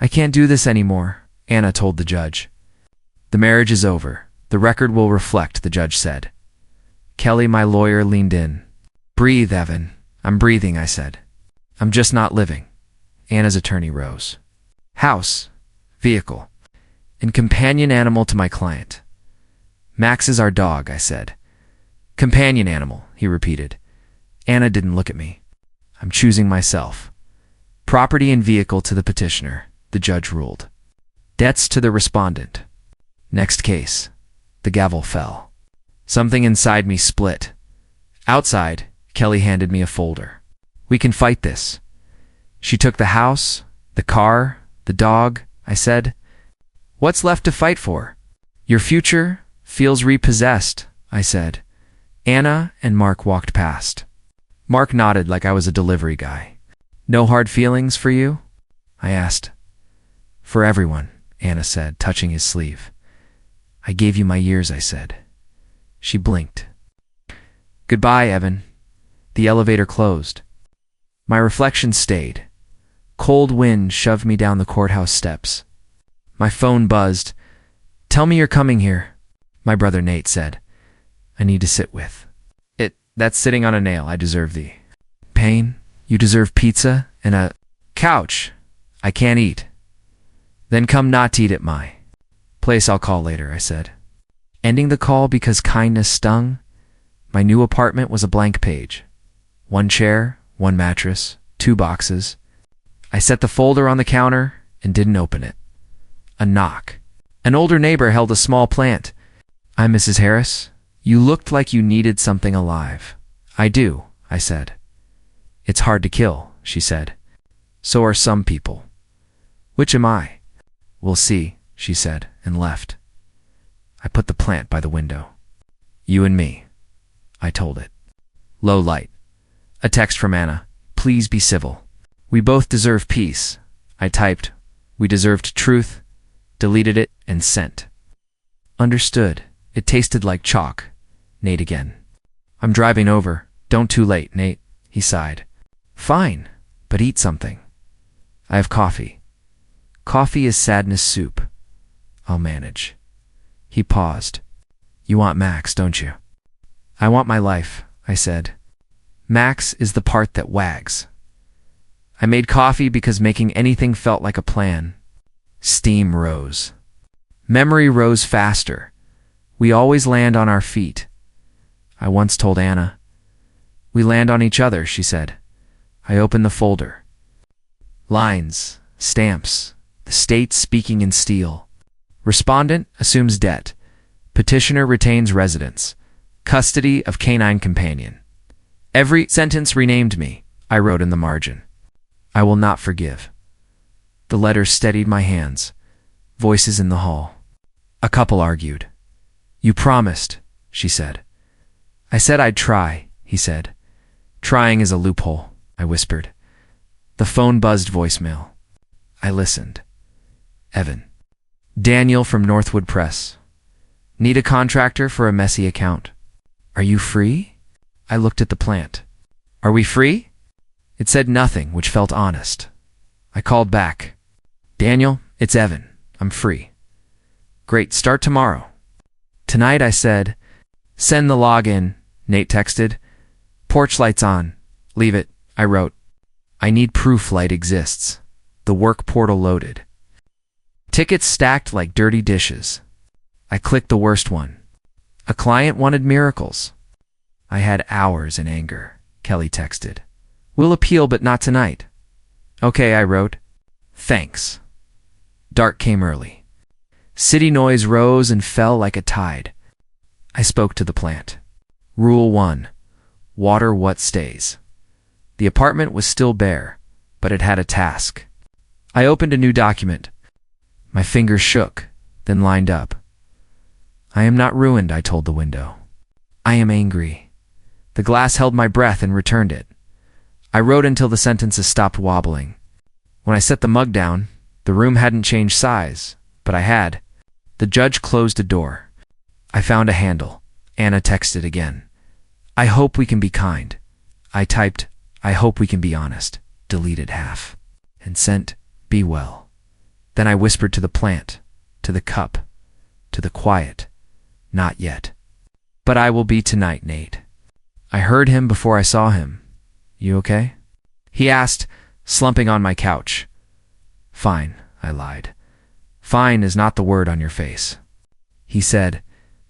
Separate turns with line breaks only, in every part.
I can't do this anymore, Anna told the judge. The marriage is over. The record will reflect, the judge said. Kelly, my lawyer, leaned in. Breathe, Evan. I'm breathing, I said. I'm just not living. Anna's attorney rose. House, vehicle, and companion animal to my client. Max is our dog, I said. Companion animal, he repeated. Anna didn't look at me. I'm choosing myself. Property and vehicle to the petitioner, the judge ruled. Debts to the respondent. Next case. The gavel fell. Something inside me split. Outside, Kelly handed me a folder. We can fight this. She took the house, the car, the dog, I said. What's left to fight for? Your future feels repossessed, I said. Anna and Mark walked past. Mark nodded like I was a delivery guy. No hard feelings for you? I asked. For everyone, Anna said, touching his sleeve. I gave you my years, I said. She blinked. Goodbye, Evan. The elevator closed. My reflection stayed. Cold wind shoved me down the courthouse steps. My phone buzzed. Tell me you're coming here, my brother Nate said. I need to sit with. That's sitting on a nail. I deserve thee. Pain? You deserve pizza and a couch. I can't eat. Then come not to eat at my place. I'll call later, I said. Ending the call because kindness stung. My new apartment was a blank page. 1 chair, 1 mattress, 2 boxes. I set the folder on the counter and didn't open it. A knock. An older neighbor held a small plant. I'm Mrs. Harris. You looked like you needed something alive. I do, I said. It's hard to kill, she said. So are some people. Which am I? We'll see, she said, and left. I put the plant by the window. You and me, I told it. Low light. A text from Anna. Please be civil. We both deserve peace. I typed. We deserved truth, deleted it, and sent. Understood. It tasted like chalk. Nate again. I'm driving over. Don't too late, Nate, he sighed. Fine, but eat something. I have coffee. Coffee is sadness soup. I'll manage. He paused. You want Max, don't you? I want my life, I said. Max is the part that wags. I made coffee because making anything felt like a plan. Steam rose. Memory rose faster. We always land on our feet. I once told Anna. We land on each other, she said. I opened the folder. Lines, stamps, the state speaking in steel. Respondent assumes debt. Petitioner retains residence. Custody of canine companion. Every sentence renamed me, I wrote in the margin. I will not forgive. The letter steadied my hands. Voices in the hall. A couple argued. You promised, she said. I said I'd try, he said. Trying is a loophole, I whispered. The phone buzzed voicemail. I listened. Evan. Daniel from Northwood Press. Need a contractor for a messy account. Are you free? I looked at the plant. Are we free? It said nothing, which felt honest. I called back. Daniel, it's Evan. I'm free. Great, start tomorrow. Tonight, I said. Send the login, Nate texted. Porch lights on. Leave it, I wrote. I need proof light exists. The work portal loaded. Tickets stacked like dirty dishes. I clicked the worst one. A client wanted miracles. I had hours in anger, Kelly texted. We'll appeal, but not tonight. Okay, I wrote. Thanks. Dark came early. City noise rose and fell like a tide. I spoke to the plant. Rule 1. Water what stays. The apartment was still bare, but it had a task. I opened a new document. My fingers shook, then lined up. I am not ruined, I told the window. I am angry. The glass held my breath and returned it. I wrote until the sentences stopped wobbling. When I set the mug down, the room hadn't changed size, but I had. The judge closed a door. I found a handle. Anna texted again. I hope we can be kind. I typed, I hope we can be honest. Deleted half. And sent, be well. Then I whispered to the plant, to the cup, to the quiet. Not yet. But I will be tonight, Nate. I heard him before I saw him. You okay? He asked, slumping on my couch. Fine, I lied. Fine is not the word on your face. He said,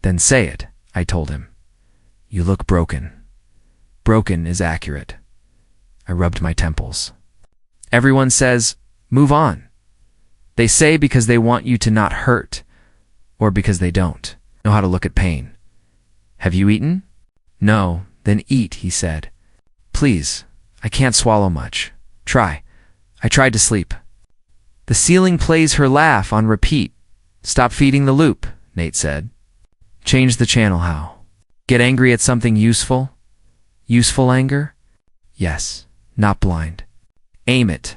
then say it, I told him. You look broken. Broken is accurate. I rubbed my temples. Everyone says, move on. They say because they want you to not hurt, or because they don't know how to look at pain. Have you eaten? No, then eat, he said. Please, I can't swallow much. Try. I tried to sleep. The ceiling plays her laugh on repeat. Stop feeding the loop, Nate said. Change the channel, how? Get angry at something useful? Useful anger? Yes, not blind. Aim it.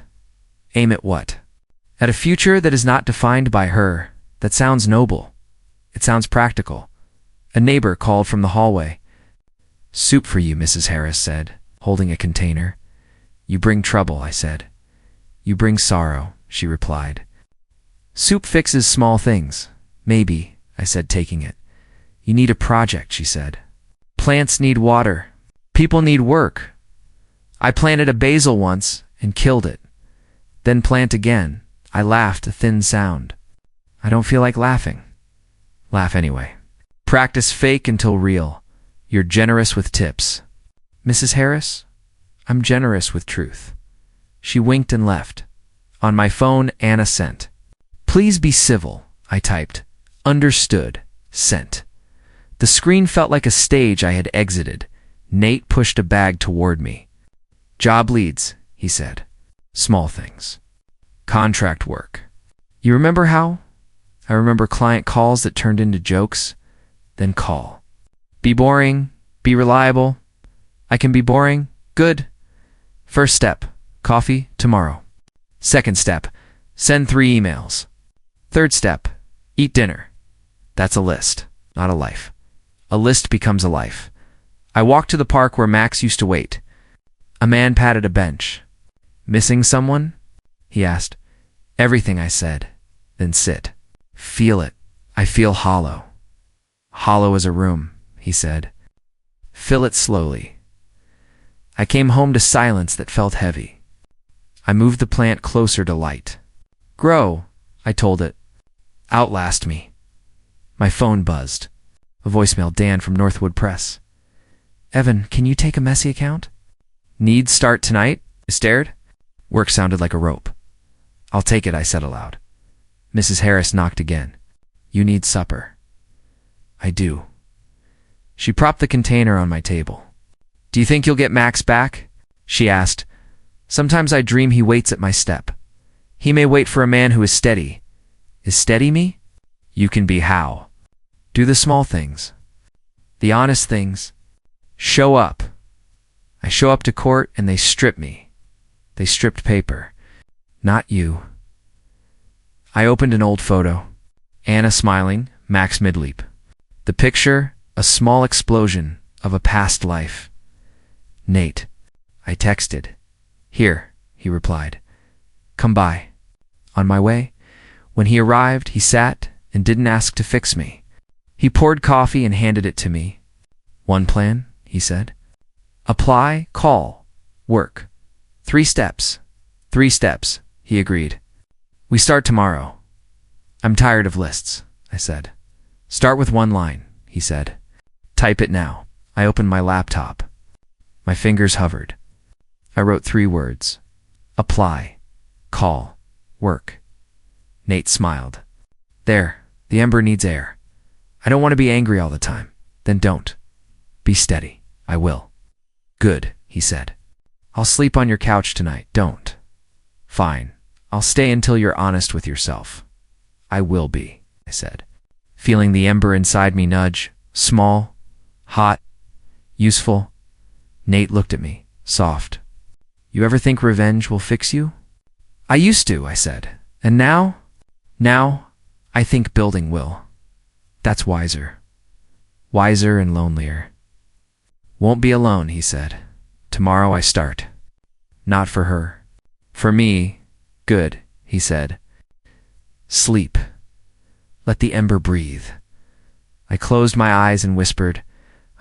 Aim at what? At a future that is not defined by her. That sounds noble. It sounds practical. A neighbor called from the hallway. Soup for you, Mrs. Harris said, holding a container. You bring trouble, I said. You bring sorrow, she replied. Soup fixes small things. Maybe, I said, taking it. You need a project, she said. Plants need water. People need work. I planted a basil once and killed it. Then plant again. I laughed, a thin sound. I don't feel like laughing. Laugh anyway. Practice fake until real. You're generous with tips. Mrs. Harris, I'm generous with truth. She winked and left. On my phone, Anna sent. Please be civil, I typed. Understood. Sent. The screen felt like a stage I had exited. Nate pushed a bag toward me. Job leads, he said. Small things. Contract work. You remember how? I remember client calls that turned into jokes. Then call. Be boring. Be reliable. I can be boring. Good. First step. Coffee tomorrow. Second step. Send 3 emails. Third step. Eat dinner. That's a list, not a life. A list becomes a life. I walked to the park where Max used to wait. A man patted a bench. Missing someone? He asked. Everything, I said. Then sit. Feel it. I feel hollow. Hollow as a room, he said. Fill it slowly. I came home to silence that felt heavy. I moved the plant closer to light. Grow, I told it. Outlast me. My phone buzzed. A voicemail, Dan from Northwood Press. Evan, can you take a messy account? Needs start tonight? I stared. Work sounded like a rope. I'll take it, I said aloud. Mrs. Harris knocked again. You need supper. I do. She propped the container on my table. Do you think you'll get Max back? She asked. Sometimes I dream he waits at my step. He may wait for a man who is steady. Is steady me? You can be how? Do the small things. The honest things. Show up. I show up to court and they strip me. They stripped paper. Not you. I opened an old photo. Anna smiling, Max midleap. The picture, a small explosion of a past life. Nate. I texted. Here, he replied. Come by. On my way. When he arrived, he sat and didn't ask to fix me. He poured coffee and handed it to me. One plan, he said. Apply, call, work. 3 steps. 3 steps, he agreed. We start tomorrow. I'm tired of lists, I said. Start with 1 line, he said. Type it now. I opened my laptop. My fingers hovered. I wrote 3 words. Apply, call, work. Nate smiled. There, the ember needs air. I don't want to be angry all the time. Then don't. Be steady. I will. Good, he said. I'll sleep on your couch tonight. Don't. Fine. I'll stay until you're honest with yourself. I will be, I said, feeling the ember inside me nudge, small, hot, useful. Nate looked at me, soft. You ever think revenge will fix you? I used to, I said. And now? Now, I think building will. That's wiser. Wiser and lonelier. Won't be alone, he said. Tomorrow I start. Not for her. For me, good, he said. Sleep. Let the ember breathe. I closed my eyes and whispered,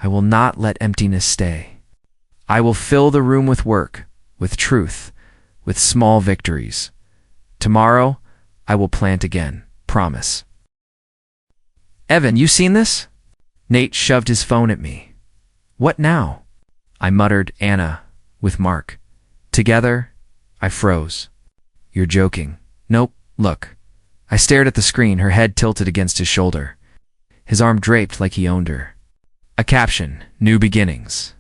I will not let emptiness stay. I will fill the room with work, with truth, with small victories. Tomorrow, I will plant again. Promise. Evan, you seen this? Nate shoved his phone at me. What now? I muttered, Anna, with Mark. Together, I froze. You're joking. Nope, look. I stared at the screen, her head tilted against his shoulder. His arm draped like he owned her. A caption, New Beginnings.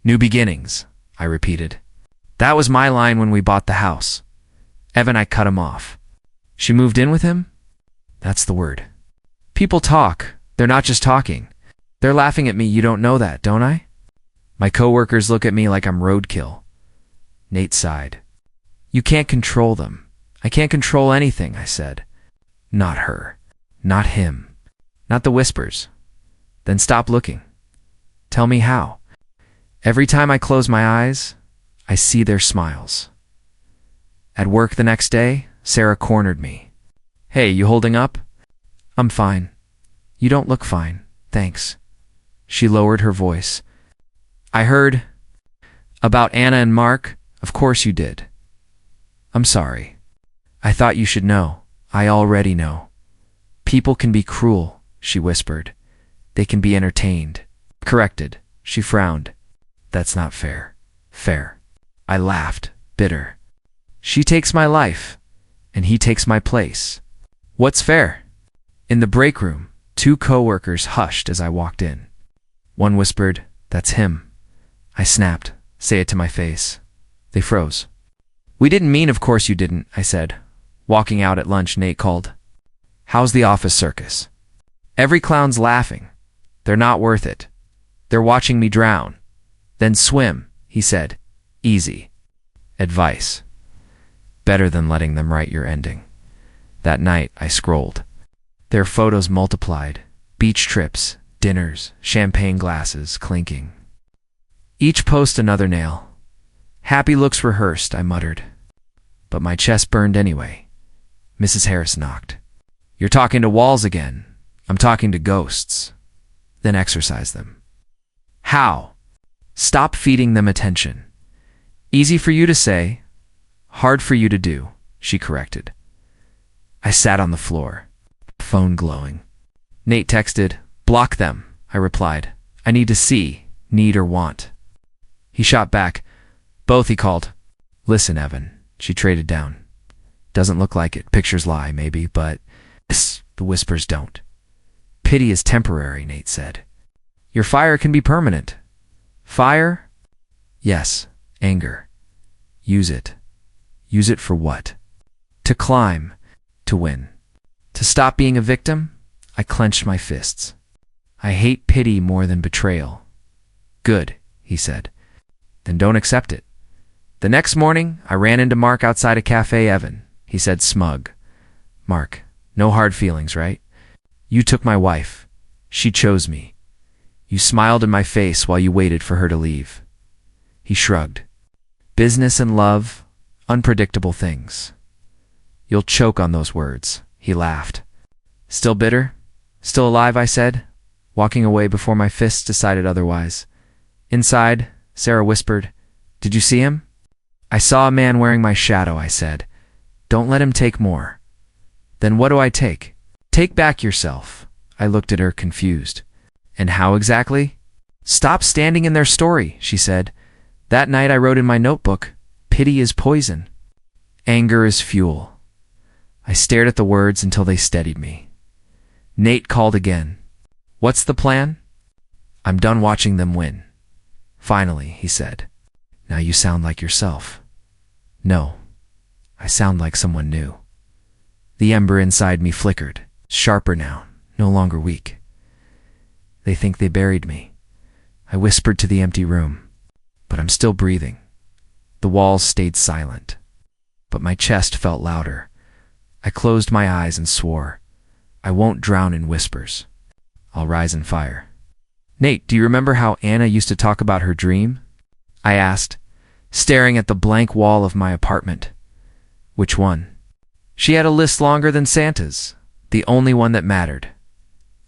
New Beginnings, I repeated. That was my line when we bought the house. Evan, I cut him off. She moved in with him? That's the word. People talk. They're not just talking. They're laughing at me. You don't know that, don't I? My coworkers look at me like I'm roadkill. Nate sighed. You can't control them. I can't control anything, I said. Not her. Not him. Not the whispers. Then stop looking. Tell me how. Every time I close my eyes, I see their smiles. At work the next day, Sarah cornered me. Hey, you holding up? I'm fine. You don't look fine, thanks. She lowered her voice. I heard about Anna and Mark. Of course you did. I'm sorry. I thought you should know. I already know. People can be cruel, she whispered. They can be entertained. Corrected. She frowned. That's not fair. Fair. I laughed, bitter. She takes my life, and he takes my place. What's fair? In the break room, two coworkers hushed as I walked in. One whispered, That's him. I snapped, Say it to my face. They froze. We didn't mean of course you didn't, I said. Walking out at lunch, Nate called. How's the office circus? Every clown's laughing. They're not worth it. They're watching me drown. Then swim, he said. Easy. Advice. Better than letting them write your ending. That night, I scrolled. Their photos multiplied. Beach trips, dinners, champagne glasses clinking. Each post another nail. Happy looks rehearsed, I muttered. But my chest burned anyway. Mrs. Harris knocked. You're talking to walls again. I'm talking to ghosts. Then exorcise them. How? Stop feeding them attention. Easy for you to say, hard for you to do, she corrected. I sat on the floor, phone glowing. Nate texted, block them, I replied. I need to see, need or want. He shot back. Both, he called. Listen, Evan, she traded down. Doesn't look like it. Pictures lie, maybe, but the whispers don't. Pity is temporary, Nate said. Your fire can be permanent. Fire? Yes, anger. Use it. Use it for what? To climb, to win. To stop being a victim? I clenched my fists. I hate pity more than betrayal. Good, he said. Then don't accept it. The next morning, I ran into Mark outside a cafe. Evan, he said, smug. Mark, no hard feelings, right? You took my wife. She chose me. You smiled in my face while you waited for her to leave. He shrugged. Business and love, unpredictable things. You'll choke on those words, he laughed. Still bitter? Still alive, I said, walking away before my fists decided otherwise. Inside, Sarah whispered, Did you see him? I saw a man wearing my shadow, I said. Don't let him take more. Then what do I take? Take back yourself. I looked at her, confused. And how exactly? Stop standing in their story, she said. That night I wrote in my notebook, pity is poison. Anger is fuel. I stared at the words until they steadied me. Nate called again. What's the plan? I'm done watching them win. Finally, he said. Now you sound like yourself. No, I sound like someone new. The ember inside me flickered, sharper now, no longer weak. They think they buried me. I whispered to the empty room, but I'm still breathing. The walls stayed silent, but my chest felt louder. I closed my eyes and swore, I won't drown in whispers. I'll rise in fire. Nate, do you remember how Anna used to talk about her dream? I asked, staring at the blank wall of my apartment. Which one? She had a list longer than Santa's, the only one that mattered.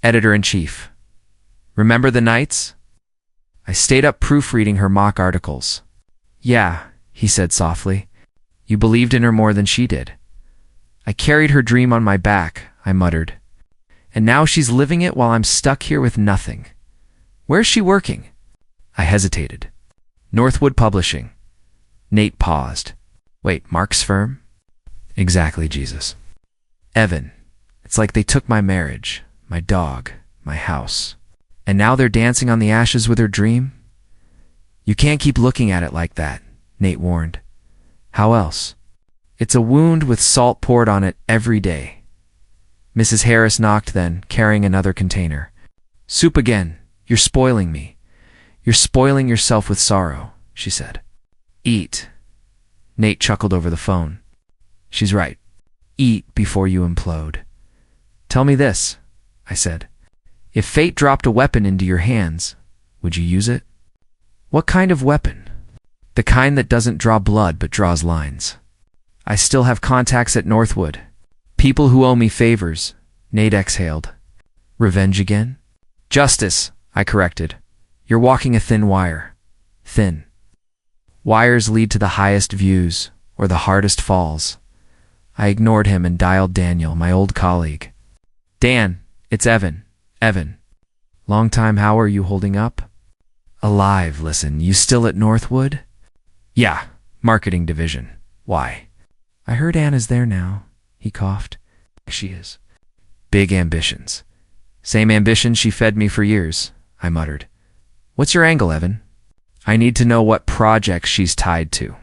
Editor-in-Chief. Remember the nights? I stayed up proofreading her mock articles. Yeah, he said softly. You believed in her more than she did. I carried her dream on my back, I muttered. And now she's living it while I'm stuck here with nothing. Where's she working? I hesitated. Northwood Publishing. Nate paused. Wait, Mark's firm? Exactly, Jesus. Evan, it's like they took my marriage, my dog, my house, and now they're dancing on the ashes with her dream? You can't keep looking at it like that, Nate warned. How else? It's a wound with salt poured on it every day. Mrs. Harris knocked then, carrying another container. Soup again. You're spoiling me. You're spoiling yourself with sorrow, she said. Eat. Nate chuckled over the phone. She's right. Eat before you implode. Tell me this, I said. If fate dropped a weapon into your hands, would you use it? What kind of weapon? The kind that doesn't draw blood but draws lines. I still have contacts at Northwood. People who owe me favors, Nate exhaled. Revenge again? Justice, I corrected. You're walking a thin wire. Thin. Wires lead to the highest views, or the hardest falls. I ignored him and dialed Daniel, my old colleague. Dan, it's Evan. Evan. Long time, how are you holding up? Alive, listen, you still at Northwood? Yeah, marketing division. Why? I heard Anna's there now, he coughed. She is. Big ambitions. Same ambitions she fed me for years, I muttered. What's your angle, Evan? I need to know what projects she's tied to.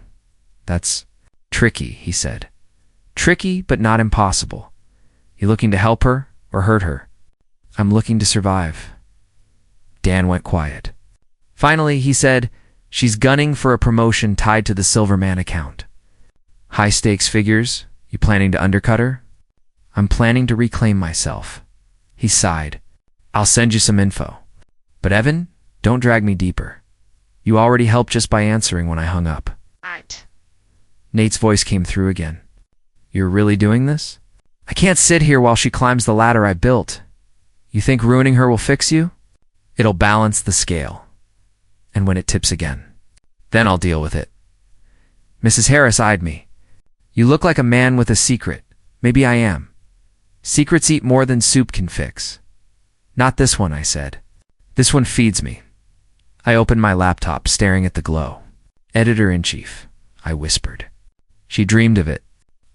That's tricky, he said. Tricky, but not impossible. You looking to help her or hurt her? I'm looking to survive. Dan went quiet. Finally, he said, she's gunning for a promotion tied to the Silverman account. High-stakes figures? You planning to undercut her? I'm planning to reclaim myself. He sighed. I'll send you some info. But Evan, don't drag me deeper. You already helped just by answering when I hung up.
Right.
Nate's voice came through again. You're really doing this? I can't sit here while she climbs the ladder I built. You think ruining her will fix you? It'll balance the scale. And when it tips again, then I'll deal with it. Mrs. Harris eyed me. You look like a man with a secret. Maybe I am. Secrets eat more than soup can fix. Not this one, I said. This one feeds me. I opened my laptop, staring at the glow. Editor-in-Chief, I whispered. She dreamed of it.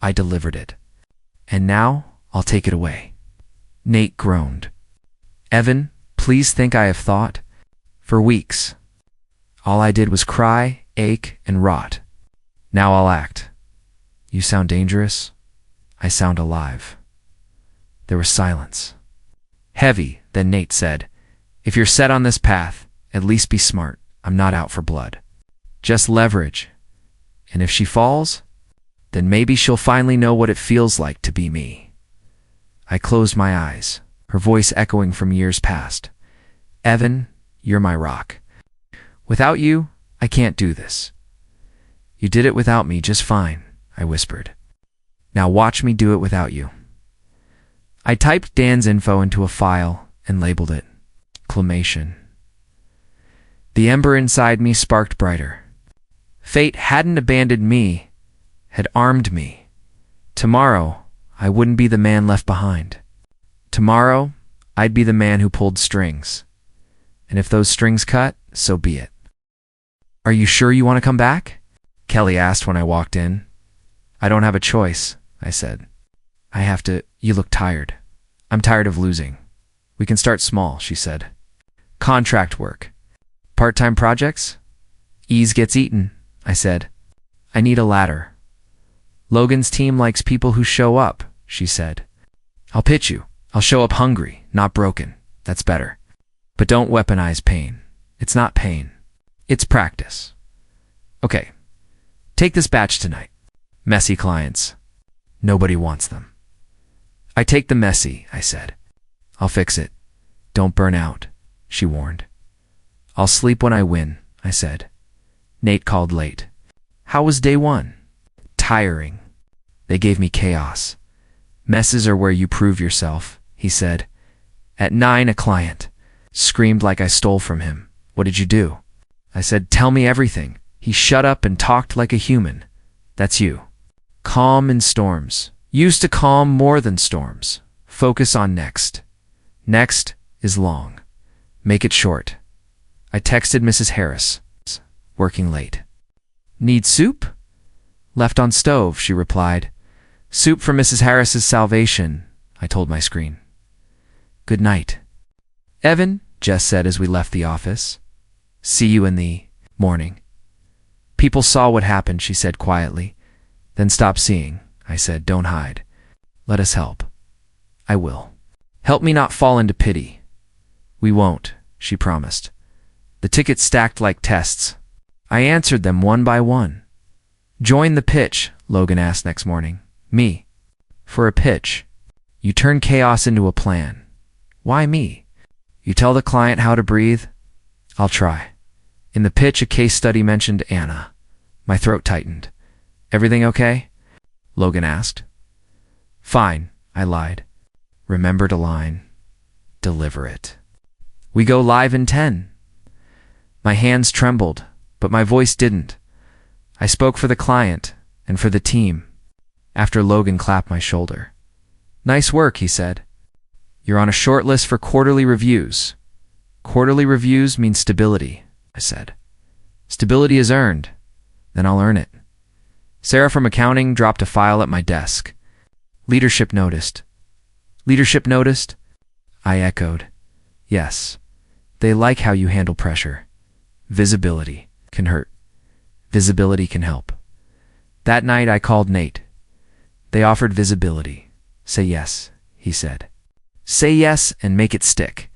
I delivered it. And now I'll take it away. Nate groaned. Evan, please think I have thought. For weeks. All I did was cry, ache, and rot. Now I'll act. You sound dangerous. I sound alive. There was silence. Heavy, then Nate said, if you're set on this path, at least be smart. I'm not out for blood. Just leverage. And if she falls, then maybe she'll finally know what it feels like to be me. I closed my eyes, her voice echoing from years past. Evan, you're my rock. Without you, I can't do this. You did it without me just fine, I whispered. Now watch me do it without you. I typed Dan's info into a file and labeled it Clamation. The ember inside me sparked brighter. Fate hadn't abandoned me, had armed me. Tomorrow, I wouldn't be the man left behind. Tomorrow, I'd be the man who pulled strings. And if those strings cut, so be it. Are you sure you want to come back? Kelly asked when I walked in. I don't have a choice, I said. I have to. You look tired. I'm tired of losing. We can start small, she said. Contract work. Part-time projects? Ease gets eaten, I said. I need a ladder. Logan's team likes people who show up, she said. I'll pitch you. I'll show up hungry, not broken. That's better. But don't weaponize pain. It's not pain. It's practice. Okay. Take this batch tonight. Messy clients. Nobody wants them. I take the messy, I said. I'll fix it. Don't burn out, she warned. I'll sleep when I win, I said. Nate called late. How was day one? Tiring. They gave me chaos. Messes are where you prove yourself, he said. At 9, a client screamed like I stole from him. What did you do? I said, tell me everything. He shut up and talked like a human. That's you. Calm in storms. Used to calm more than storms. Focus on next. Next is long. Make it short. I texted Mrs. Harris. Working late. Need soup? Left on stove, she replied. Soup for Mrs. Harris's salvation, I told my screen. Good night. Evan, Jess said as we left the office. See you in the morning. People saw what happened, she said quietly. Then stop seeing, I said. Don't hide. Let us help. I will. Help me not fall into pity. We won't, she promised. The tickets stacked like tests. I answered them one by one. Join the pitch, Logan asked next morning. Me. For a pitch. You turn chaos into a plan. Why me? You tell the client how to breathe? I'll try. In the pitch, a case study mentioned Anna. My throat tightened. Everything okay? Logan asked. Fine, I lied. Remembered a line. Deliver it. We go live in 10. My hands trembled, but my voice didn't. I spoke for the client and for the team. After Logan clapped my shoulder. Nice work, he said. You're on a short list for quarterly reviews. Quarterly reviews mean stability, I said. Stability is earned. Then I'll earn it. Sarah from accounting dropped a file at my desk. Leadership noticed. Leadership noticed? I echoed. Yes. They like how you handle pressure. Visibility can hurt. Visibility can help. That night I called Nate. They offered visibility. Say yes, he said. Say yes and make it stick.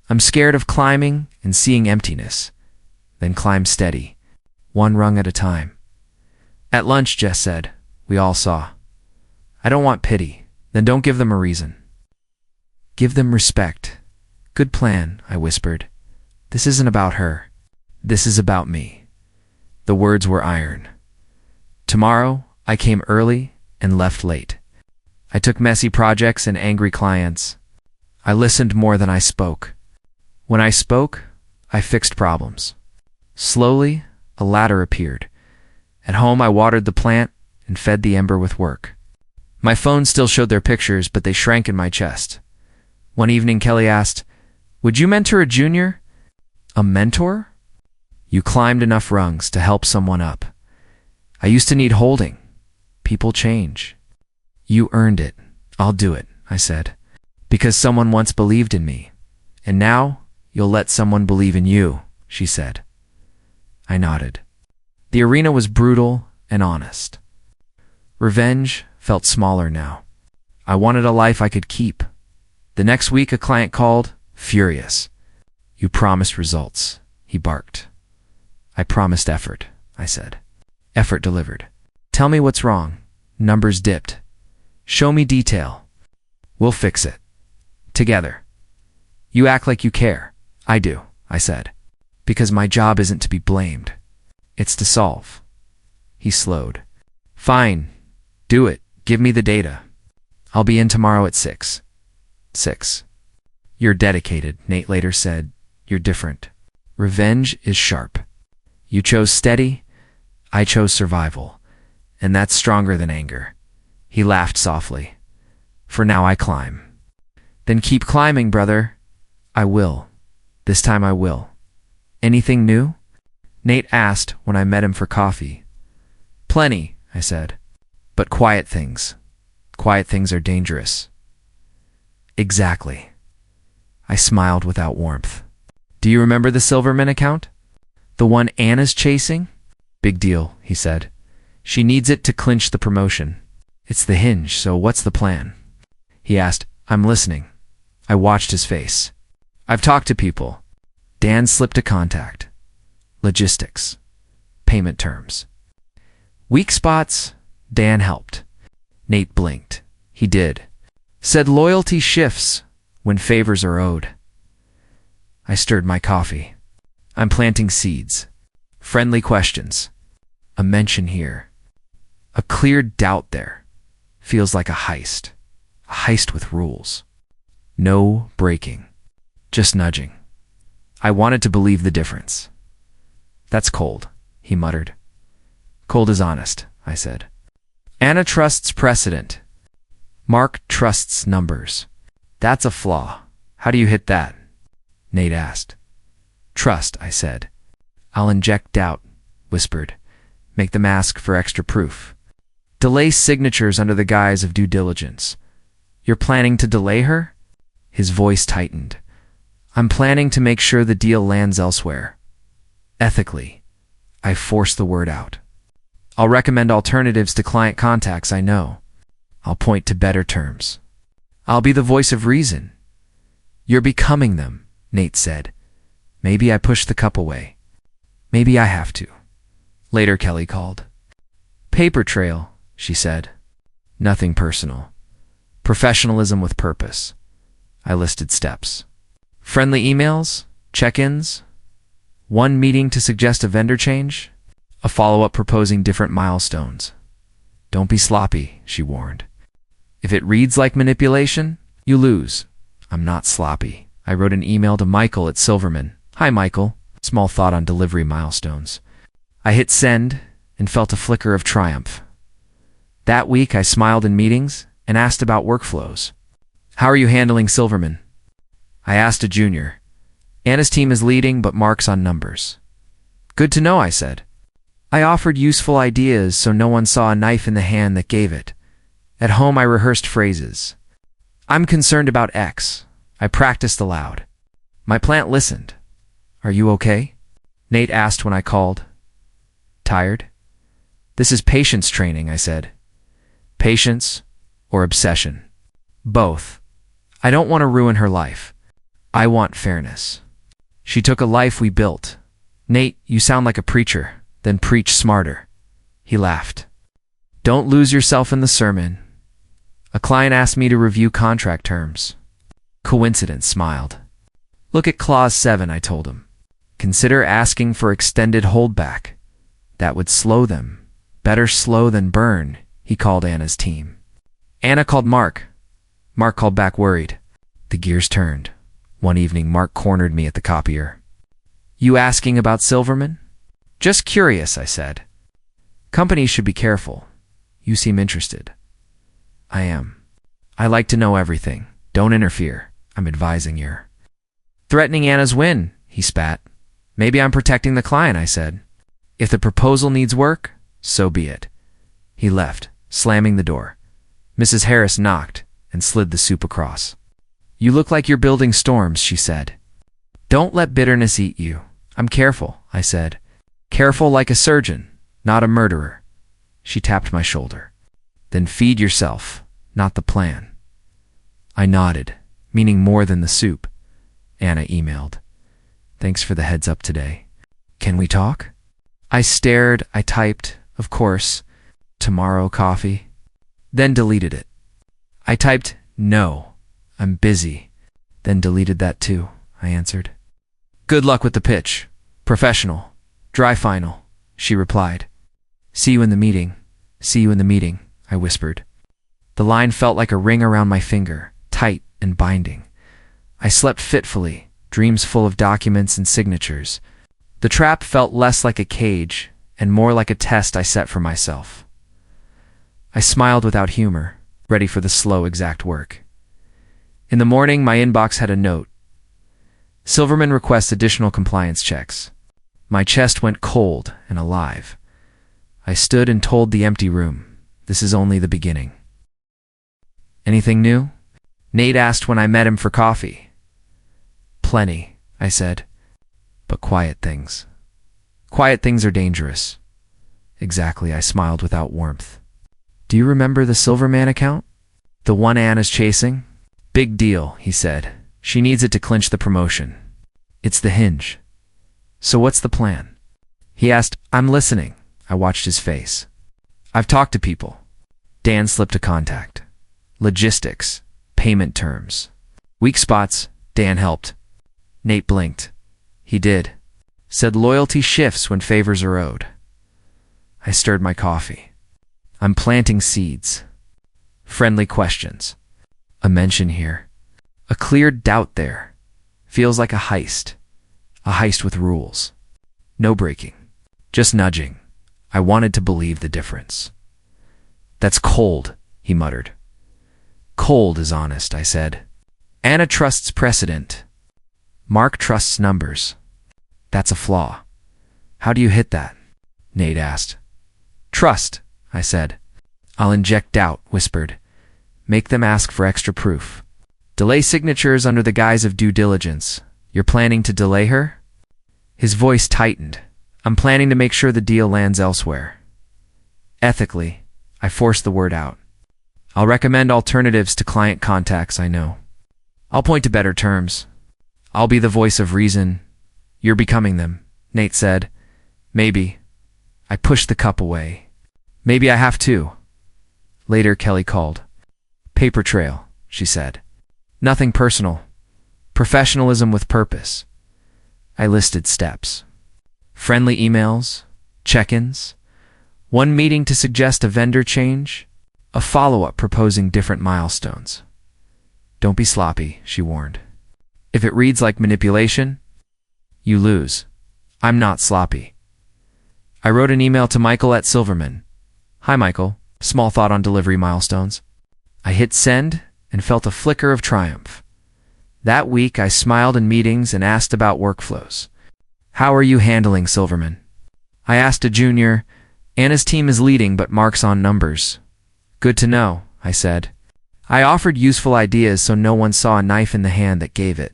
I'm scared of climbing and seeing emptiness. Then climb steady, one rung at a time. At lunch, Jess said, we all saw. I don't want pity. Then don't give them a reason. Give them respect. Good plan, I whispered. This isn't about her. This is about me. The words were iron. Tomorrow, I came early and left late. I took messy projects and angry clients. I listened more than I spoke. When I spoke, I fixed problems. Slowly, a ladder appeared. At home, I watered the plant and fed the ember with work. My phone still showed their pictures, but they shrank in my chest. One evening, Kelly asked, would you mentor a junior? A mentor? You climbed enough rungs to help someone up. I used to need holding. People change. You earned it. I'll do it, I said. Because someone once believed in me. And now, you'll let someone believe in you, she said. I nodded. The arena was brutal and honest. Revenge felt smaller now. I wanted a life I could keep. The next week, a client called, furious. You promised results, he barked. I promised effort, I said. Effort delivered. Tell me what's wrong. Numbers dipped. Show me detail. We'll fix it. Together. You act like you care. I do, I said. Because my job isn't to be blamed. It's to solve. He slowed. Fine. Do it. Give me the data. I'll be in tomorrow at 6. 6. You're dedicated, Nate later said. You're different. Revenge is sharp. You chose steady. I chose survival. And that's stronger than anger. He laughed softly. For now I climb. Then keep climbing, brother. I will. This time I will. Anything new? Nate asked when I met him for coffee. Plenty, I said. But quiet things. Quiet things are dangerous. Exactly. I smiled without warmth. Do you remember the Silverman account? The one Anna's chasing? Big deal, he said. She needs it to clinch the promotion. It's the hinge, so what's the plan? He asked. I'm listening. I watched his face. I've talked to people. Dan slipped a contact. Logistics. Payment terms. Weak spots, Dan helped. Nate blinked. He did. Said loyalty shifts when favors are owed. I stirred my coffee. I'm planting seeds. Friendly questions. A mention here. A clear doubt there. Feels like a heist. A heist with rules. No breaking. Just nudging. I wanted to believe the difference. That's cold, he muttered. Cold is honest, I said. Anna trusts precedent. Mark trusts numbers. That's a flaw. How do you hit that? Nate asked. Trust, I said. I'll inject doubt, whispered. Make the mask for extra proof. Delay signatures under the guise of due diligence. You're planning to delay her? His voice tightened. I'm planning to make sure the deal lands elsewhere. Ethically. I forced the word out. I'll recommend alternatives to client contacts I know. I'll point to better terms. I'll be the voice of reason. You're becoming them, Nate said. Maybe I pushed the cup away. Maybe I have to. Later, Kelly called. Paper trail, she said. Nothing personal. Professionalism with purpose. I listed steps. Friendly emails, check-ins, one meeting to suggest a vendor change, a follow-up proposing different milestones. Don't be sloppy, she warned. If it reads like manipulation, you lose. I'm not sloppy. I wrote an email to Michael at Silverman. Hi, Michael. Small thought on delivery milestones. I hit send and felt a flicker of triumph. That week, I smiled in meetings and asked about workflows. How are you handling Silverman? I asked a junior. Anna's team is leading, but Mark's on numbers. Good to know, I said. I offered useful ideas so no one saw a knife in the hand that gave it. At home, I rehearsed phrases. I'm concerned about X. I practiced aloud. My plant listened. Are you okay? Nate asked when I called. Tired? This is patience training, I said. Patience or obsession? Both. I don't want to ruin her life. I want fairness. She took a life we built. Nate, you sound like a preacher, then preach smarter. He laughed. Don't lose yourself in the sermon. A client asked me to review contract terms. Coincidence, smiled. Look at Clause 7, I told him. Consider asking for extended holdback. That would slow them. Better slow than burn, he called Anna's team. Anna called Mark. Mark called back worried. The gears turned. One evening, Mark cornered me at the copier. You asking about Silverman? Just curious, I said. Companies should be careful. You seem interested. I am. I like to know everything. Don't interfere. I'm advising you. Threatening Anna's win, he spat. Maybe I'm protecting the client, I said. If the proposal needs work, so be it. He left, slamming the door. Mrs. Harris knocked and slid the soup across. You look like you're building storms, she said. Don't let bitterness eat you. I'm careful, I said. Careful like a surgeon, not a murderer. She tapped my shoulder. Then feed yourself, not the plan. I nodded, meaning more than the soup. Anna emailed. Thanks for the heads up today. Can we talk? I stared, I typed, of course, tomorrow coffee, then deleted it. I typed, no, I'm busy, then deleted that too, I answered. Good luck with the pitch. Professional. Dry final, she replied. See you in the meeting. See you in the meeting, I whispered. The line felt like a ring around my finger, tight and binding. I slept fitfully, dreams full of documents and signatures. The trap felt less like a cage and more like a test I set for myself. I smiled without humor, ready for the slow, exact work. In the morning, my inbox had a note. Silverman requests additional compliance checks. My chest went cold and alive. I stood and told the empty room, this is only the beginning. Anything new? Nate asked when I met him for coffee. Plenty, I said. But quiet things. Quiet things are dangerous. Exactly, I smiled without warmth. Do you remember the Silverman account? The one Anna's chasing? Big deal, he said. She needs it to clinch the promotion. It's the hinge. So what's the plan? He asked. I'm listening. I watched his face. I've talked to people. Dan slipped a contact. Logistics. Payment terms. Weak spots. Dan helped. Nate blinked. He did. Said loyalty shifts when favors are owed. I stirred my coffee. I'm planting seeds. Friendly questions. A mention here. A clear doubt there. Feels like a heist. A heist with rules. No breaking. Just nudging. I wanted to believe the difference. That's cold, he muttered. Cold is honest, I said. Anna trusts precedent. Mark trusts numbers. That's a flaw. How do you hit that? Nate asked. Trust, I said. I'll inject doubt, whispered. Make them ask for extra proof. Delay signatures under the guise of due diligence. You're planning to delay her? His voice tightened. I'm planning to make sure the deal lands elsewhere. Ethically, I forced the word out. I'll recommend alternatives to client contacts I know. I'll point to better terms. I'll be the voice of reason. You're becoming them, Nate said. Maybe. I pushed the cup away. Maybe I have to. Later, Kelly called. Paper trail, she said. Nothing personal. Professionalism with purpose. I listed steps. Friendly emails, check-ins, one meeting to suggest a vendor change, a follow-up proposing different milestones. Don't be sloppy, she warned. If it reads like manipulation, you lose. I'm not sloppy. I wrote an email to Michael at Silverman. Hi, Michael. Small thought on delivery milestones. I hit send and felt a flicker of triumph. That week, I smiled in meetings and asked about workflows. How are you handling Silverman? I asked a junior. Anna's team is leading, but Mark's on numbers. Good to know, I said. I offered useful ideas so no one saw a knife in the hand that gave it.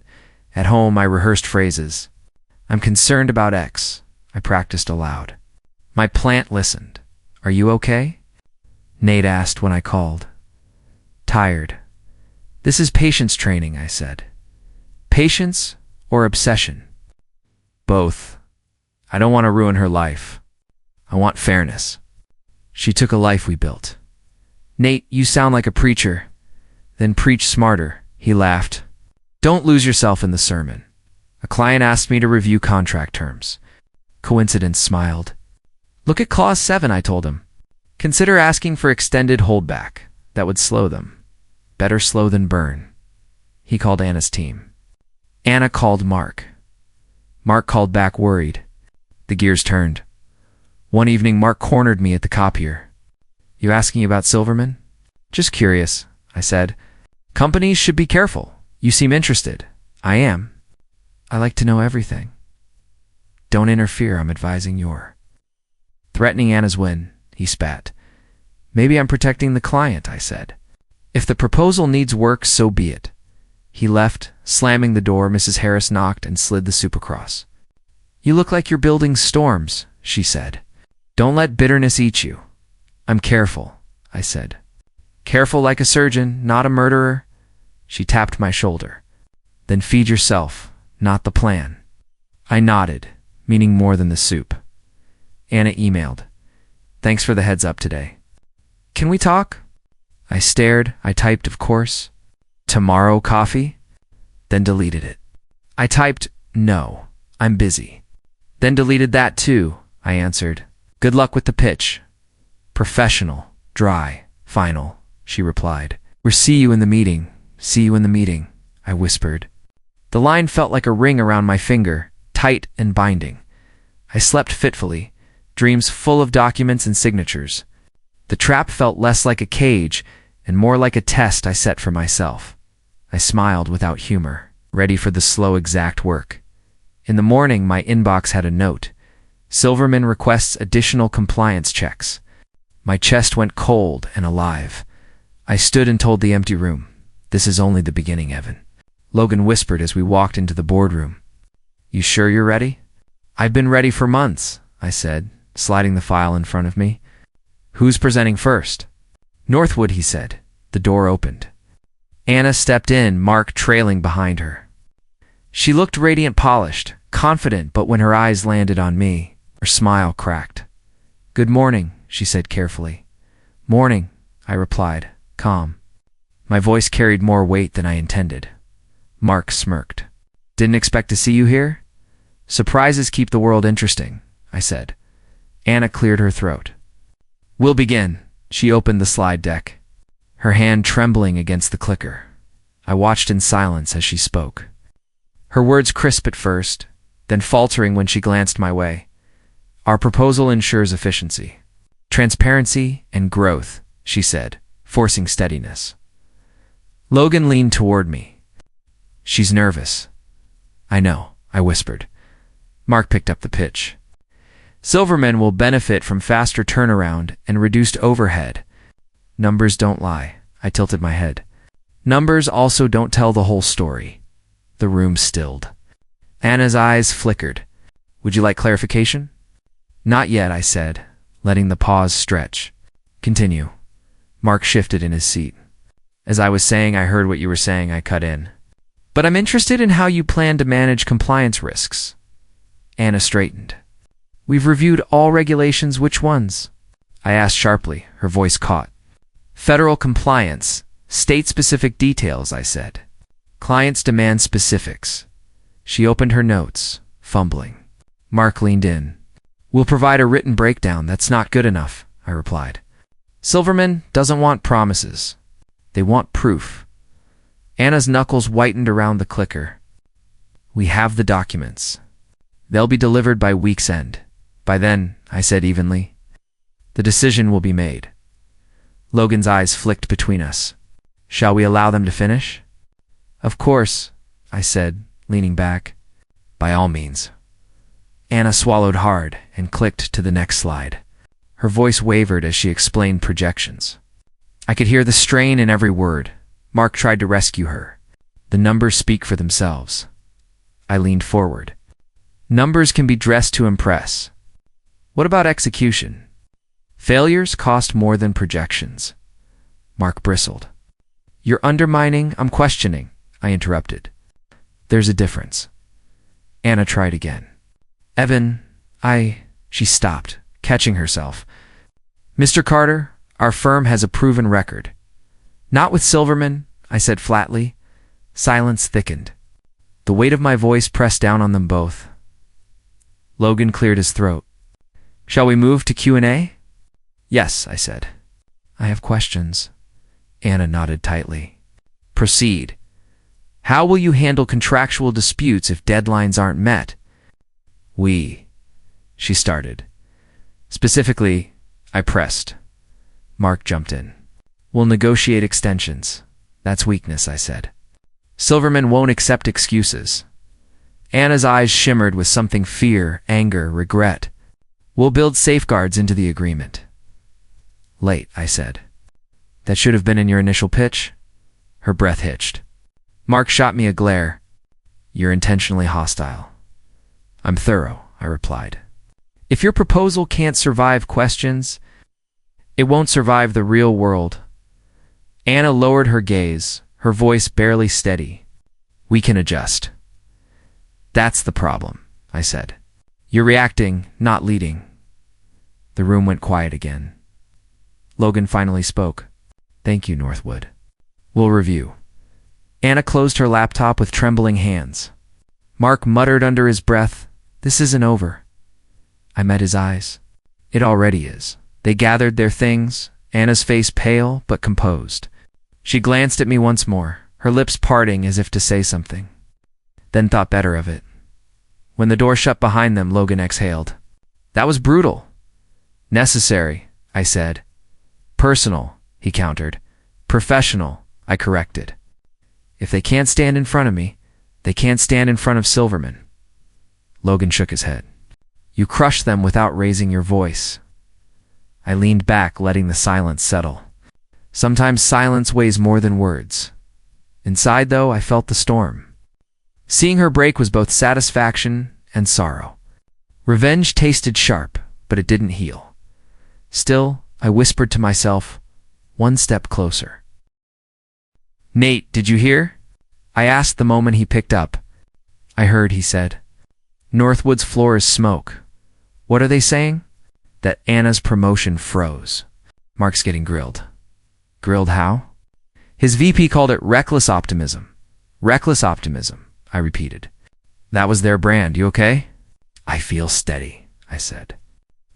At home, I rehearsed phrases. I'm concerned about X. I practiced aloud. My plant listened. Are you okay? Nate asked when I called. Tired. This is patience training, I said. Patience or obsession? Both. I don't want to ruin her life. I want fairness. She took a life we built. Nate, you sound like a preacher. Then preach smarter, he laughed. Don't lose yourself in the sermon. A client asked me to review contract terms. Coincidence smiled. Look at Clause 7, I told him. Consider asking for extended holdback. That would slow them. Better slow than burn. He called Anna's team. Anna called Mark. Mark called back worried. The gears turned. One evening, Mark cornered me at the copier. You asking about Silverman? Just curious, I said. Companies should be careful. You seem interested. I am. I like to know everything. Don't interfere, I'm advising your. Threatening Anna's win, he spat. Maybe I'm protecting the client, I said. If the proposal needs work, so be it. He left, slamming the door. Mrs. Harris knocked and slid the soup across. You look like you're building storms, she said. Don't let bitterness eat you. I'm careful, I said. Careful like a surgeon, not a murderer. She tapped my shoulder. Then feed yourself, not the plan. I nodded, meaning more than the soup. Anna emailed. Thanks for the heads up today. Can we talk? I stared. I typed, of course. Tomorrow coffee? Then deleted it. I typed, no, I'm busy. Then deleted that too, I answered. Good luck with the pitch. Professional, dry, final, she replied. We'll see you in the meeting. See you in the meeting, I whispered. The line felt like a ring around my finger, tight and binding. I slept fitfully, dreams full of documents and signatures. The trap felt less like a cage and more like a test I set for myself. I smiled without humor, ready for the slow, exact work. In the morning, my inbox had a note. Silverman requests additional compliance checks. My chest went cold and alive. I stood and told the empty room, this is only the beginning, Evan. Logan whispered as we walked into the boardroom. You sure you're ready? I've been ready for months, I said, sliding the file in front of me. Who's presenting first? Northwood, he said. The door opened. Anna stepped in, Mark trailing behind her. She looked radiant, polished, confident, but when her eyes landed on me, her smile cracked. Good morning, she said carefully. Morning, I replied, calm. My voice carried more weight than I intended. Mark smirked. Didn't expect to see you here? Surprises keep the world interesting, I said. Anna cleared her throat. We'll begin. She opened the slide deck, her hand trembling against the clicker. I watched in silence as she spoke. Her words crisp at first, then faltering when she glanced my way. Our proposal ensures efficiency, transparency, and growth, she said, forcing steadiness. Logan leaned toward me. She's nervous. I know, I whispered. Mark picked up the pitch. Silverman will benefit from faster turnaround and reduced overhead. Numbers don't lie. I tilted my head. Numbers also don't tell the whole story. The room stilled. Anna's eyes flickered. Would you like clarification? Not yet, I said, letting the pause stretch. Continue. Mark shifted in his seat. As I was saying I heard what you were saying, I cut in. But I'm interested in how you plan to manage compliance risks. Anna straightened. We've reviewed all regulations, which ones? I asked sharply, her voice caught. Federal compliance, state-specific details, I said. Clients demand specifics. She opened her notes, fumbling. Mark leaned in. We'll provide a written breakdown. That's not good enough, I replied. Silverman doesn't want promises. They want proof. Anna's knuckles whitened around the clicker. We have the documents. They'll be delivered by week's end. By then, I said evenly, the decision will be made. Logan's eyes flicked between us. Shall we allow them to finish? Of course, I said, leaning back. By all means. Anna swallowed hard and clicked to the next slide. Her voice wavered as she explained projections. I could hear the strain in every word. Mark tried to rescue her. The numbers speak for themselves. I leaned forward. Numbers can be dressed to impress. What about execution? Failures cost more than projections. Mark bristled. You're undermining, I'm questioning, I interrupted. There's a difference. Anna tried again. Evan, she stopped, catching herself. Mr. Carter, our firm has a proven record. Not with Silverman, I said flatly. Silence thickened. The weight of my voice pressed down on them both. Logan cleared his throat. Shall we move to Q&A? Yes, I said. I have questions. Anna nodded tightly. Proceed. How will you handle contractual disputes if deadlines aren't met? She started. Specifically, I pressed. Mark jumped in. We'll negotiate extensions. That's weakness, I said. Silverman won't accept excuses. Anna's eyes shimmered with something fear, anger, regret. We'll build safeguards into the agreement. Late, I said. That should have been in your initial pitch? Her breath hitched. Mark shot me a glare. You're intentionally hostile. I'm thorough, I replied. If your proposal can't survive questions, it won't survive the real world. Anna lowered her gaze, her voice barely steady. We can adjust. That's the problem, I said. You're reacting, not leading. The room went quiet again. Logan finally spoke. Thank you, Northwood. We'll review. Anna closed her laptop with trembling hands. Mark muttered under his breath, This isn't over. I met his eyes. It already is. They gathered their things, Anna's face pale but composed. She glanced at me once more, her lips parting as if to say something. Then thought better of it. When the door shut behind them, Logan exhaled. That was brutal. Necessary, I said. Personal, he countered. Professional, I corrected. If they can't stand in front of me, they can't stand in front of Silverman. Logan shook his head. You crushed them without raising your voice. I leaned back, letting the silence settle. Sometimes silence weighs more than words. Inside, though, I felt the storm. Seeing her break was both satisfaction and sorrow. Revenge tasted sharp, but it didn't heal. Still, I whispered to myself, one step closer. Nate, did you hear? I asked the moment he picked up. I heard, he said. Northwood's floor is smoke. What are they saying? That Anna's promotion froze. Mark's getting grilled. Grilled how? His VP called it reckless optimism. Reckless optimism, I repeated. That was their brand. You okay? I feel steady, I said.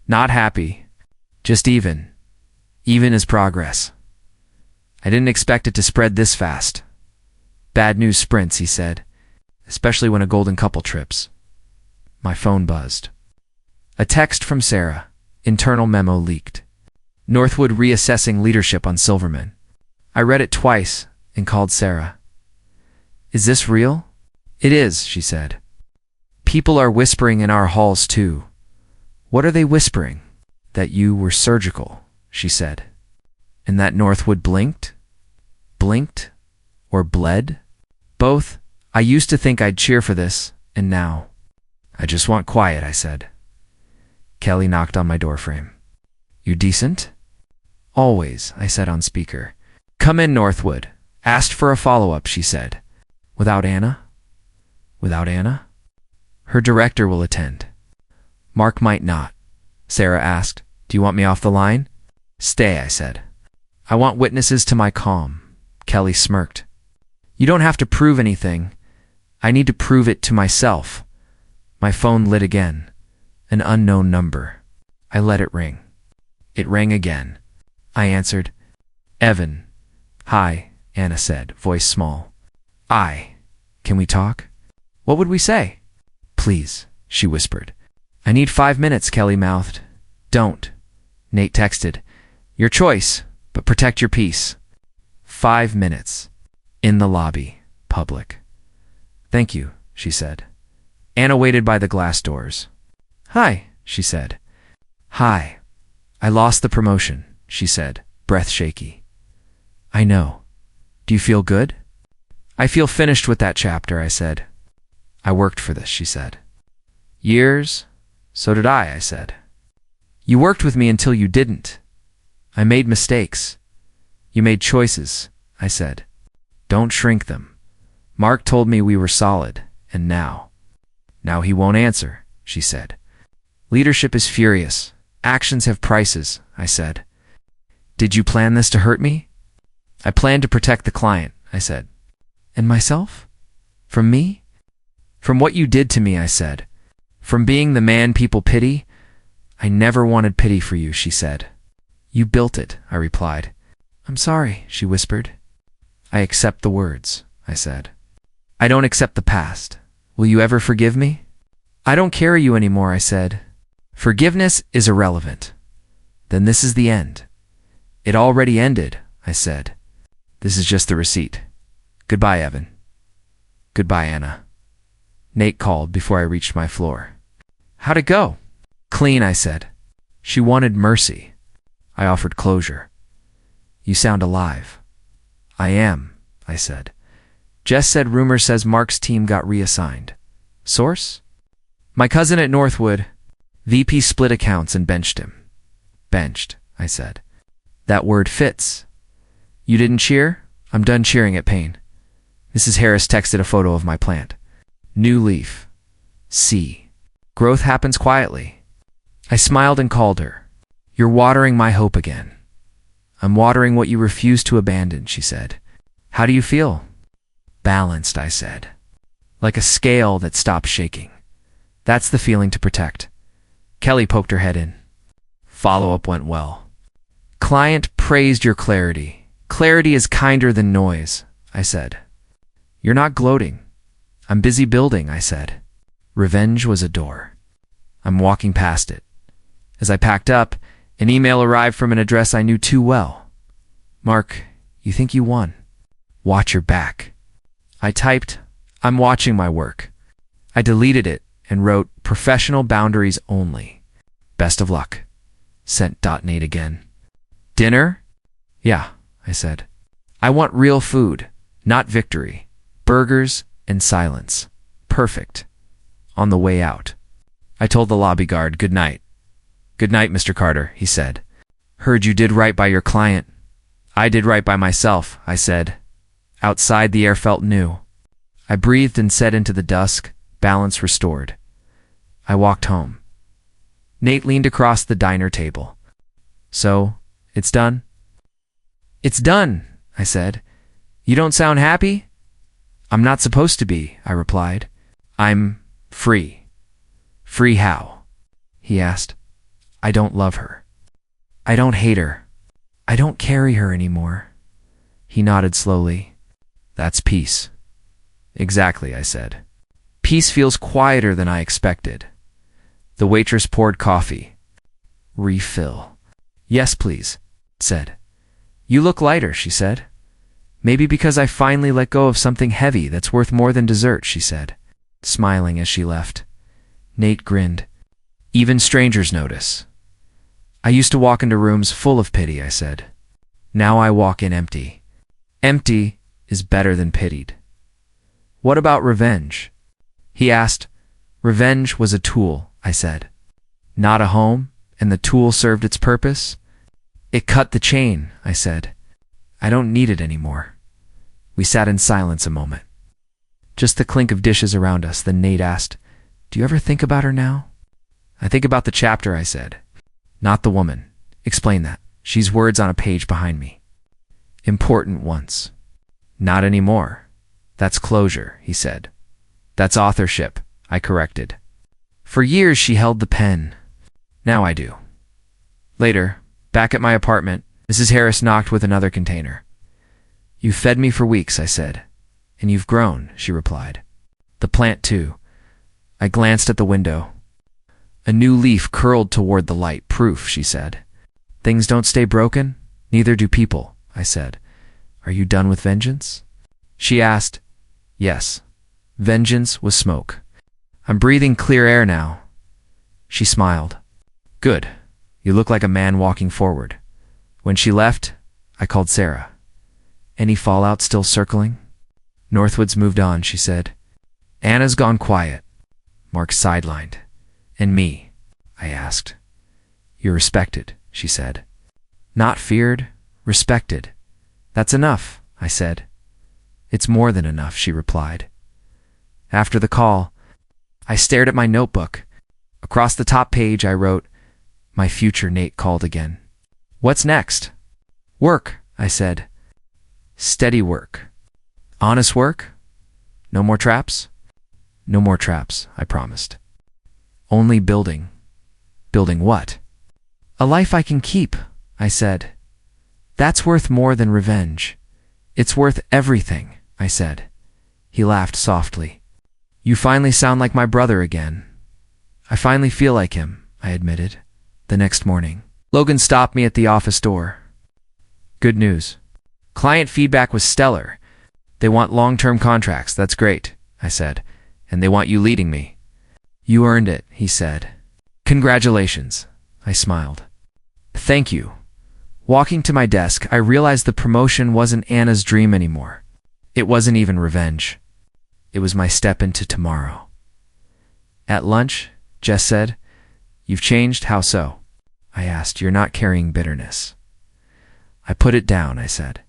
Not happy. Just even. Even is progress. I didn't expect it to spread this fast. Bad news sprints, he said, especially when a golden couple trips. My phone buzzed. A text from Sarah. Internal memo leaked. Northwood reassessing leadership on Silverman. I read it twice and called Sarah. Is this real? It is, she said. People are whispering in our halls too. What are they whispering? That you were surgical, she said. And that Northwood blinked? Blinked? Or bled? Both. I used to think I'd cheer for this, and now. I just want quiet, I said. Kelly knocked on my doorframe. You decent? Always, I said on speaker. Come in, Northwood. Asked for a follow-up, she said. Without Anna? Without Anna? Her director will attend. Mark might not. Sarah asked. Do you want me off the line? Stay, I said. I want witnesses to my calm. Kelly smirked. You don't have to prove anything. I need to prove it to myself. My phone lit again. An unknown number. I let it ring. It rang again. I answered. Evan. Hi, Anna said, voice small. Can we talk? What would we say? Please, she whispered. I need 5 minutes, Kelly mouthed. Don't. Nate texted. Your choice, but protect your peace. 5 minutes. In the lobby. Public. Thank you, she said. Anna waited by the glass doors. Hi, she said. Hi. I lost the promotion, she said, breath shaky. I know. Do you feel good? I feel finished with that chapter, I said. I worked for this, she said. Years? So did I said. You worked with me until you didn't. I made mistakes. You made choices, I said. Don't shrink them. Mark told me we were solid, and now. Now he won't answer, she said. Leadership is furious. Actions have prices, I said. Did you plan this to hurt me? I planned to protect the client, I said. And myself? From me? From what you did to me, I said. From being the man people pity? I never wanted pity for you, she said. You built it, I replied. I'm sorry, she whispered. I accept the words, I said. I don't accept the past. Will you ever forgive me? I don't carry you anymore, I said. Forgiveness is irrelevant. Then this is the end. It already ended, I said. This is just the receipt. Goodbye, Evan. Goodbye, Anna. Nate called before I reached my floor. How'd it go? Clean, I said. She wanted mercy. I offered closure. You sound alive. I am, I said. Jess said rumor says Mark's team got reassigned. Source? My cousin at Northwood. VP split accounts and benched him. Benched, I said. That word fits. You didn't cheer? I'm done cheering at pain. Mrs. Harris texted a photo of my plant. New leaf. C. Growth happens quietly. I smiled and called her. You're watering my hope again. I'm watering what you refuse to abandon, she said. How do you feel? Balanced, I said. Like a scale that stops shaking. That's the feeling to protect. Kelly poked her head in. Follow-up went well. Client praised your clarity. Clarity is kinder than noise, I said. You're not gloating. I'm busy building, I said. Revenge was a door. I'm walking past it. As I packed up, an email arrived from an address I knew too well. Mark, you think you won? Watch your back. I typed, I'm watching my work. I deleted it and wrote, professional boundaries only. Best of luck. Sent .Nate again. Dinner? Yeah, I said. I want real food, not victory. Burgers and silence. Perfect. On the way out, I told the lobby guard good night. Good night, Mr. Carter, he said. Heard you did right by your client. I did right by myself, I said. Outside the air felt new. I breathed and said into the dusk, balance restored. I walked home. Nate leaned across the diner table. So, it's done? It's done, I said. You don't sound happy? I'm not supposed to be, I replied. I'm free. Free how? He asked. I don't love her. I don't hate her. I don't carry her anymore. He nodded slowly. That's peace. Exactly, I said. Peace feels quieter than I expected. The waitress poured coffee. Refill. Yes, please, said. You look lighter, she said. Maybe because I finally let go of something heavy that's worth more than dessert, she said, smiling as she left. Nate grinned. Even strangers notice. I used to walk into rooms full of pity, I said. Now I walk in empty. Empty is better than pitied. What about revenge? He asked. Revenge was a tool, I said. Not a home, and the tool served its purpose? It cut the chain, I said. I don't need it anymore. We sat in silence a moment. Just the clink of dishes around us, then Nate asked, Do you ever think about her now? I think about the chapter, I said. Not the woman. Explain that. She's words on a page behind me. Important once. Not anymore. That's closure, he said. That's authorship, I corrected. For years she held the pen. Now I do. Later, back at my apartment, Mrs. Harris knocked with another container. You've fed me for weeks, I said. And you've grown, she replied. The plant too. I glanced at the window. A new leaf curled toward the light. Proof, she said. Things don't stay broken, neither do people, I said. Are you done with vengeance? She asked. Yes. Vengeance was smoke. I'm breathing clear air now. She smiled. Good. You look like a man walking forward. When she left, I called Sarah. Any fallout still circling? Northwood's moved on, she said. Anna's gone quiet. Mark sidelined. And me? I asked. You're respected, she said. Not feared, respected. That's enough, I said. It's more than enough, she replied. After the call, I stared at my notebook. Across the top page I wrote, My future Nate called again. What's next? Work, I said. Steady work. Honest work? No more traps? No more traps, I promised. Only building. Building what? A life I can keep, I said. That's worth more than revenge. It's worth everything, I said. He laughed softly. You finally sound like my brother again. I finally feel like him, I admitted. The next morning, Logan stopped me at the office door. Good news. Client feedback was stellar. They want long-term contracts, that's great, I said. And they want you leading me. You earned it, he said. Congratulations, I smiled. Thank you. Walking to my desk, I realized the promotion wasn't Anna's dream anymore. It wasn't even revenge. It was my step into tomorrow. At lunch, Jess said, You've changed, how so? I asked. You're not carrying bitterness. I put it down, I said.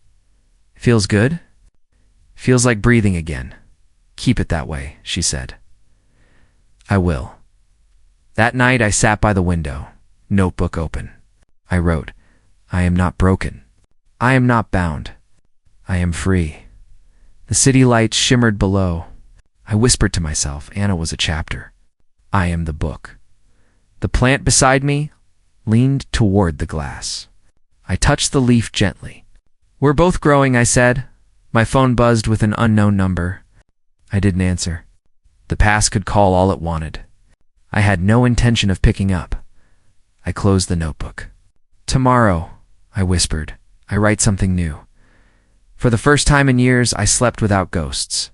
Feels good? Feels like breathing again. Keep it that way, she said. I will. That night I sat by the window, notebook open. I wrote, I am not broken. I am not bound. I am free. The city lights shimmered below. I whispered to myself, Anna was a chapter. I am the book. The plant beside me leaned toward the glass. I touched the leaf gently. We're both growing, I said. My phone buzzed with an unknown number. I didn't answer. The past could call all it wanted. I had no intention of picking up. I closed the notebook. Tomorrow, I whispered, I write something new. For the first time in years, I slept without ghosts.